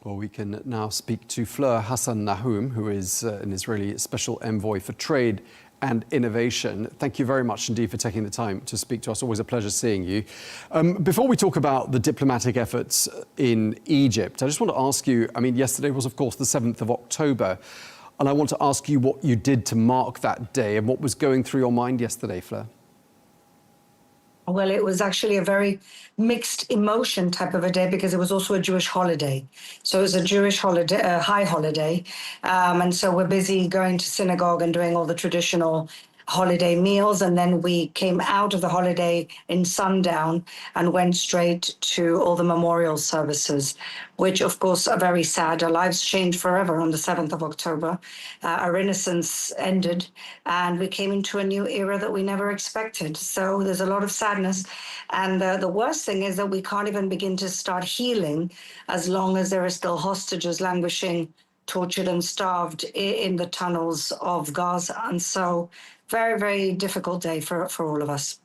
Well, we can now speak to Fleur Hassan-Nahoum, who is an Israeli Special Envoy for Trade and Innovation. Thank you very much indeed for taking the time to speak to us. Always a pleasure seeing you. Before we talk about the diplomatic efforts in Egypt, I just want to ask you, yesterday was, of course, the 7th of October, and I want to ask you what you did to mark that day and what was going through your mind yesterday, Fleur. Well, it was actually a very mixed emotion type of a day because it was also a Jewish holiday. So it was a Jewish holiday, high holiday. And so we're busy going to synagogue and doing all the traditional holiday meals. And then we came out of the holiday in sundown and went straight to all the memorial services, which of course are very sad. Our lives changed forever on the 7th of October. Our innocence ended and we came into a new era that we never expected. So there's a lot of sadness. And the worst thing is that we can't even begin to start healing as long as there are still hostages languishing, tortured and starved in the tunnels of Gaza. And so very, very difficult day for all of us.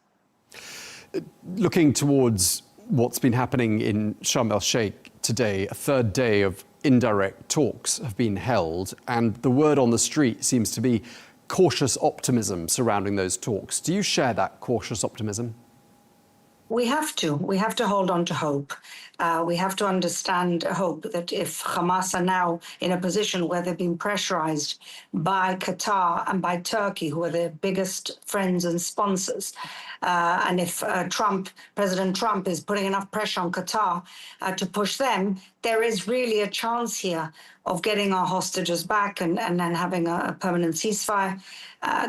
Looking towards what's been happening in Sharm el-Sheikh today, a third day of indirect talks have been held, and the word on the street seems to be cautious optimism surrounding those talks. Do you share that cautious optimism? We have to hold on to hope. We have to understand hope that if Hamas are now in a position where they've been pressurized by Qatar and by Turkey, who are their biggest friends and sponsors, and if President Trump is putting enough pressure on Qatar to push them, there is really a chance here of getting our hostages back and then having a permanent ceasefire.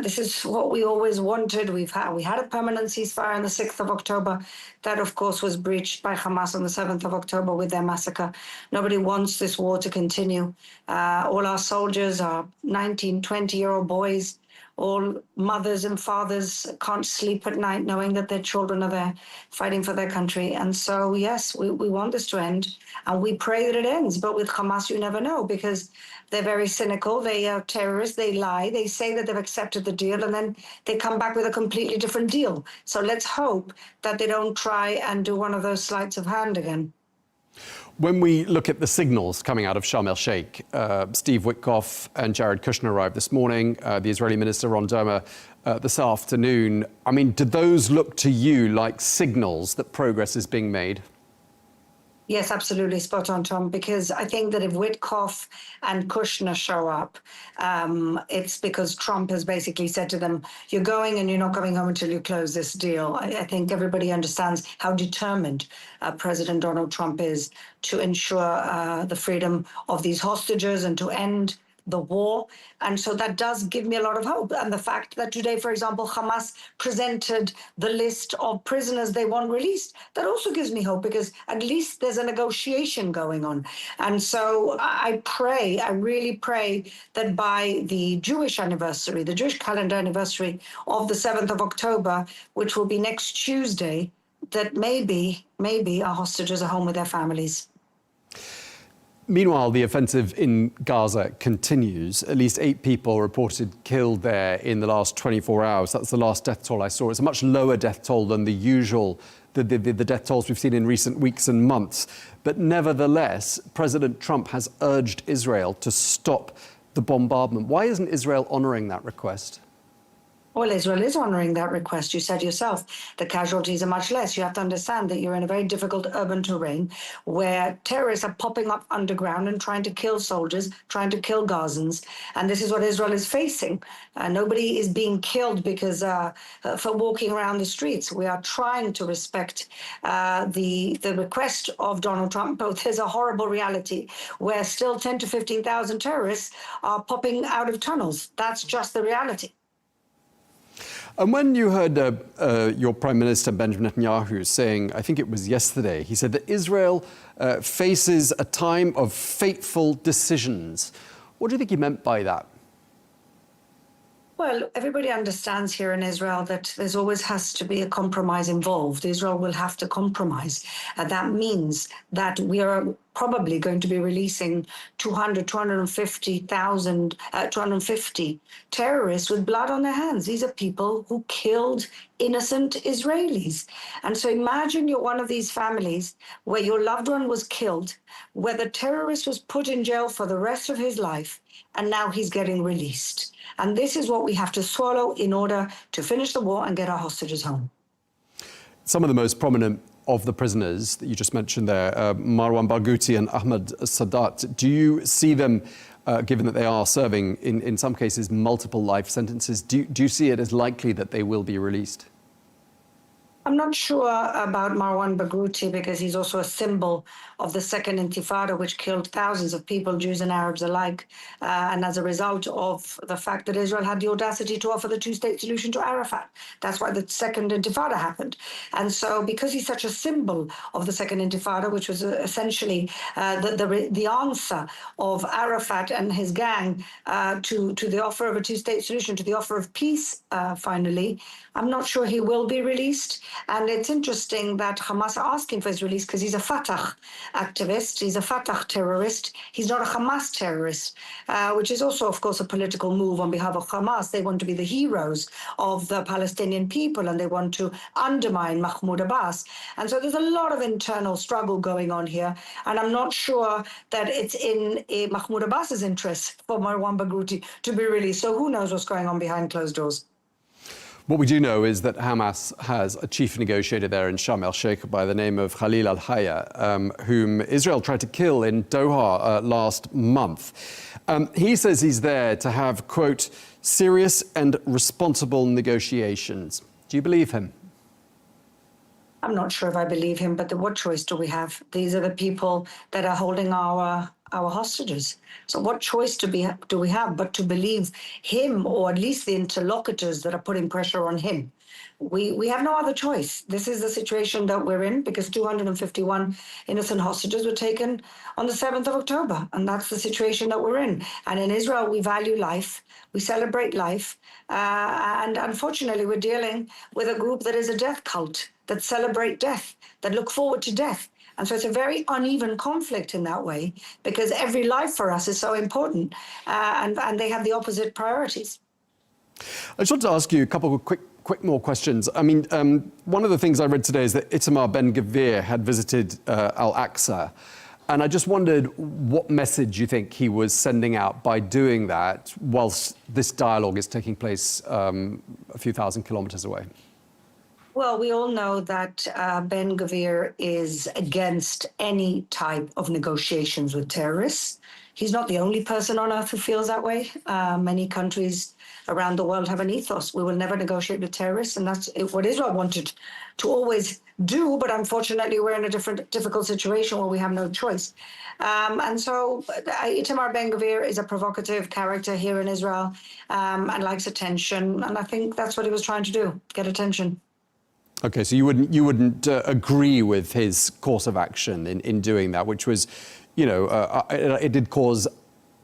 This is what we always wanted. We had a permanent ceasefire on the 6th of October. That, of course, was breached by Hamas on the 7th of October with their massacre. Nobody wants this war to continue. All our soldiers are 19, 20-year-old boys. All mothers and fathers can't sleep at night knowing that their children are there fighting for their country. And so, yes, we want this to end, and we pray that it ends. But with Hamas, you never know, because they're very cynical. They are terrorists. They lie. They say that they've accepted the deal, and then they come back with a completely different deal. So let's hope that they don't try and do one of those sleights of hand again. When we look at the signals coming out of Sharm el-Sheikh, Steve Witkoff and Jared Kushner arrived this morning, the Israeli minister Ron Dermer this afternoon. Do those look to you like signals that progress is being made? Yes, absolutely, spot on, Tom, because I think that if Witkoff and Kushner show up, it's because Trump has basically said to them, you're going and you're not coming home until you close this deal. I think everybody understands how determined President Donald Trump is to ensure the freedom of these hostages and to end the war. And so that does give me a lot of hope. And the fact that today, for example, Hamas presented the list of prisoners they want released, that also gives me hope, because at least there's a negotiation going on. And so I really pray that by the Jewish anniversary, the Jewish calendar anniversary of the 7th of October, which will be next Tuesday, that maybe our hostages are home with their families. Meanwhile, the offensive in Gaza continues. At least 8 people reported killed there in the last 24 hours. That's the last death toll I saw. It's a much lower death toll than the usual, the death tolls we've seen in recent weeks and months. But nevertheless, President Trump has urged Israel to stop the bombardment. Why isn't Israel honoring that request? Well, Israel is honoring that request. You said yourself, the casualties are much less. You have to understand that you're in a very difficult urban terrain where terrorists are popping up underground and trying to kill soldiers, trying to kill Gazans. And this is what Israel is facing. Nobody is being killed because for walking around the streets. We are trying to respect the request of Donald Trump, but there's a horrible reality where still 10 to 15,000 terrorists are popping out of tunnels. That's just the reality. And when you heard your Prime Minister Benjamin Netanyahu saying, I think it was yesterday, he said that Israel faces a time of fateful decisions. What do you think he meant by that? Well, everybody understands here in Israel that there's always has to be a compromise involved. Israel will have to compromise. That means that we are probably going to be releasing 250 terrorists with blood on their hands. These are people who killed innocent Israelis. And so imagine you're one of these families where your loved one was killed, where the terrorist was put in jail for the rest of his life, and now he's getting released. And this is what we have to swallow in order to finish the war and get our hostages home. Some of the most prominent of the prisoners that you just mentioned there, Marwan Barghouti and Ahmed Sadat, do you see them, given that they are serving, in some cases, multiple life sentences, do you see it as likely that they will be released? I'm not sure about Marwan Barghouti because he's also a symbol of the Second Intifada, which killed thousands of people, Jews and Arabs alike. And as a result of the fact that Israel had the audacity to offer the two-state solution to Arafat. That's why the Second Intifada happened. And so because he's such a symbol of the Second Intifada, which was essentially the answer of Arafat and his gang to the offer of a two-state solution, to the offer of peace, finally, I'm not sure he will be released. And it's interesting that Hamas are asking for his release because he's a Fatah activist, he's a Fatah terrorist, he's not a Hamas terrorist, which is also, of course, a political move on behalf of Hamas. They want to be the heroes of the Palestinian people and they want to undermine Mahmoud Abbas. And so there's a lot of internal struggle going on here. And I'm not sure that it's in Mahmoud Abbas's interest for Marwan Barghouti to be released. So who knows what's going on behind closed doors. What we do know is that Hamas has a chief negotiator there in Sharm el-Sheikh by the name of Khalil al-Hayya, whom Israel tried to kill in Doha last month. He says he's there to have, quote, serious and responsible negotiations. Do you believe him? I'm not sure if I believe him, but what choice do we have? These are the people that are holding our hostages. So what choice do we have but to believe him, or at least the interlocutors that are putting pressure on him? We have no other choice. This is the situation that we're in because 251 innocent hostages were taken on the 7th of October. And that's the situation that we're in. And in Israel, we value life. We celebrate life. And unfortunately, we're dealing with a group that is a death cult, that celebrate death, that look forward to death. And so it's a very uneven conflict in that way because every life for us is so important and they have the opposite priorities. I just want to ask you a couple of quick more questions. I mean, one of the things I read today is that Itamar Ben-Gvir had visited Al-Aqsa. And I just wondered what message you think he was sending out by doing that whilst this dialogue is taking place a few thousand kilometers away. Well, we all know that Ben-Gvir is against any type of negotiations with terrorists. He's not the only person on earth who feels that way. Many countries around the world have an ethos. We will never negotiate with terrorists, and that's what Israel wanted to always do. But unfortunately, we're in a difficult situation where we have no choice. And so Itamar Ben-Gvir is a provocative character here in Israel and likes attention. And I think that's what he was trying to do, get attention. Okay, so you wouldn't agree with his course of action in doing that, which was, you know, it did cause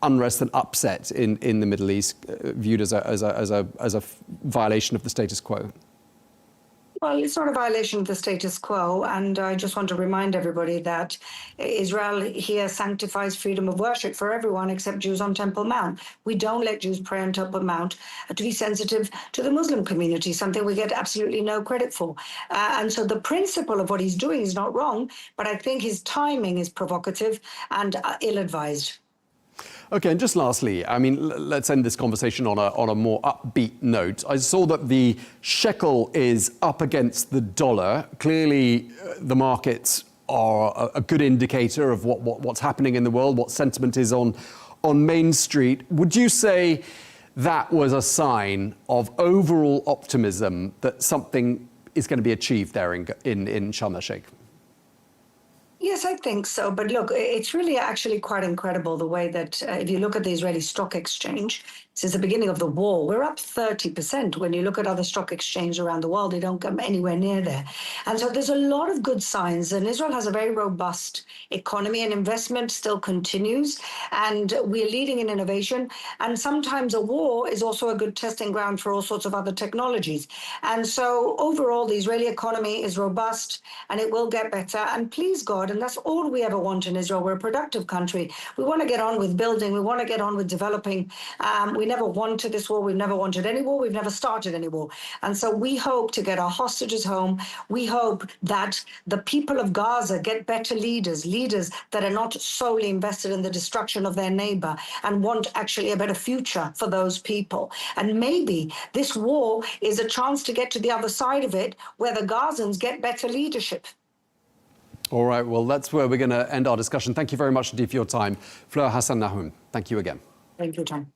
unrest and upset in the Middle East, viewed as a violation of the status quo. Well, it's not a violation of the status quo, and I just want to remind everybody that Israel here sanctifies freedom of worship for everyone except Jews on Temple Mount. We don't let Jews pray on Temple Mount to be sensitive to the Muslim community, something we get absolutely no credit for. And so the principle of what he's doing is not wrong, but I think his timing is provocative and ill-advised. Okay, and just lastly, I mean, let's end this conversation on a more upbeat note. I saw that the shekel is up against the dollar. Clearly, the markets are a good indicator of what's happening in the world, what sentiment is on Main Street. Would you say that was a sign of overall optimism that something is going to be achieved there in Sharm el-Sheikh? Yes, I think so. But look, it's really actually quite incredible the way that if you look at the Israeli stock exchange, since the beginning of the war, we're up 30%. When you look at other stock exchanges around the world, they don't come anywhere near there. And so there's a lot of good signs. And Israel has a very robust economy and investment still continues. And we're leading in innovation. And sometimes a war is also a good testing ground for all sorts of other technologies. And so overall, the Israeli economy is robust and it will get better. And please God, And that's all we ever want in Israel. We're a productive country. We want to get on with building. We want to get on with developing. We never wanted this war. We've never wanted any war. We've never started any war. And so we hope to get our hostages home. We hope that the people of Gaza get better leaders, leaders that are not solely invested in the destruction of their neighbor and want actually a better future for those people. And maybe this war is a chance to get to the other side of it where the Gazans get better leadership. All right, well, that's where we're going to end our discussion. Thank you very much indeed for your time. Fleur Hassan-Nahoum, thank you again. Thank you, John.